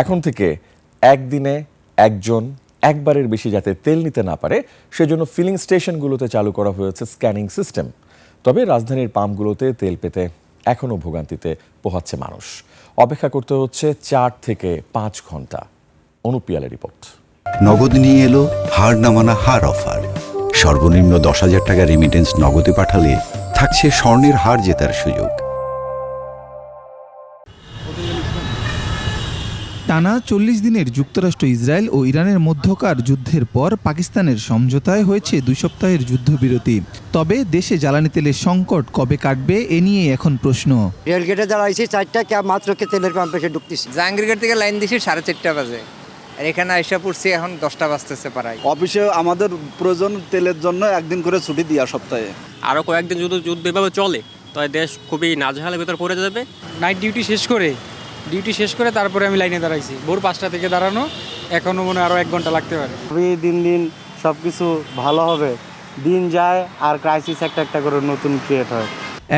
এখন থেকে একদিনে একজন একবারের বেশি যাতে তেল নিতে না পারে সেজন্য ফিলিং স্টেশনগুলোতে চালু করা হয়েছে স্ক্যানিং সিস্টেম। তবে রাজধানীর পাম্পগুলোতে তেল পেতে এখনও ভোগান্তিতে পোহাচ্ছে মানুষ। অপেক্ষা করতে হচ্ছে 4 থেকে 5 ঘন্টা। অনুপ পিয়ালের রিপোর্ট। নগদ নিয়ে এলো হার না মানা হার অফার। সর্বনিম্ন 10,000 টাকা রেমিটেন্স নগদে পাঠালে থাকছে স্বর্ণের হার জেতার সুযোগ। টানা 40 দিনের যুক্তরাষ্ট্র, ইসরায়েল ও ইরানের মধ্যকার যুদ্ধের পর পাকিস্তানের সমঝোতায় হয়েছে 2 সপ্তাহের যুদ্ধবিরতি। তবে দেশে জ্বালানি তেলের সংকট কবে কাটবে এ নিয়ে এখন প্রশ্ন। রেলগেটে দাঁড়াইছি 4টা ক্যাব মাত্র তেলের পাম্পে এসে ঢুকতেছি। জাহাঙ্গীরগেট থেকে লাইন দিছি 4:30 বাজে, আর এখানে আইসা পড়ছি এখন 10টা বাজতেছে প্রায়। অফিসে আমাদের প্রয়োজন তেলের জন্য একদিন করে ছুটি দেওয়া সপ্তাহে। আরও কয়েকদিন যদি যুদ্ধ এভাবে চলে তাই দেশ খুবই নাজেহালের ভিতর পড়ে যাবে। নাইট ডিউটি শেষ করে তারপরে আমি লাইনে দাঁড়াইছি। ভোর 5টা থেকে দাঁড়ানো, এখনও মনে আরও 1 ঘন্টা লাগতে পারে। দিন দিন সব কিছু ভালো হবে, দিন যায় আর ক্রাইসিস একটা করে নতুন ক্রিয়েট হয়।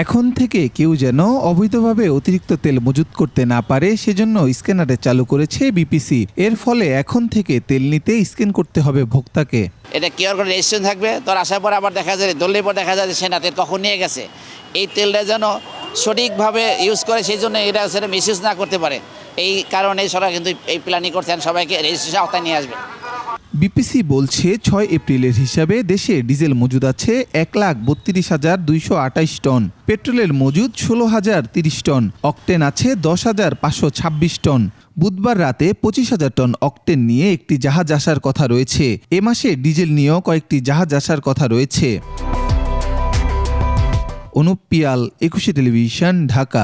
এখন থেকে কেউ যেন অবৈধভাবে অতিরিক্ত তেল মজুত করতে না পারে সেজন্য স্ক্যানারে চালু করেছে বিপিসি। এর ফলে এখন থেকে তেল নিতে স্ক্যান করতে হবে ভোক্তাকে। এটা কিউআর কোড রেজিস্ট্রেশন থাকবে, তোর আসার পর আবার দেখা যায় দলের পর দেখা যায় সে না তেল কখন নিয়ে গেছে। এই তেলটা যেন সঠিকভাবে ইউজ করে, সেই জন্য এটা সেটা মিসইউজ না করতে পারে। এই কারণে সরকার কিন্তু এই প্ল্যানিং করছেন, সবাইকে রেজিস্ট্রেশন আওতায় নিয়ে আসবে। বিপিসি বলছে 6 এপ্রিলের হিসাবে দেশে ডিজেল মজুদ আছে 1,32,228 টন, পেট্রোলের মজুদ 16,030 টন, অকটেন আছে 10,526 টন। বুধবার রাতে 25,000 টন অকটেন নিয়ে একটি জাহাজ আসার কথা রয়েছে। এ মাসে ডিজেল নিয়েও কয়েকটি জাহাজ আসার কথা রয়েছে। অনুপ পিয়াল, 21 টেলিভিশন, ঢাকা।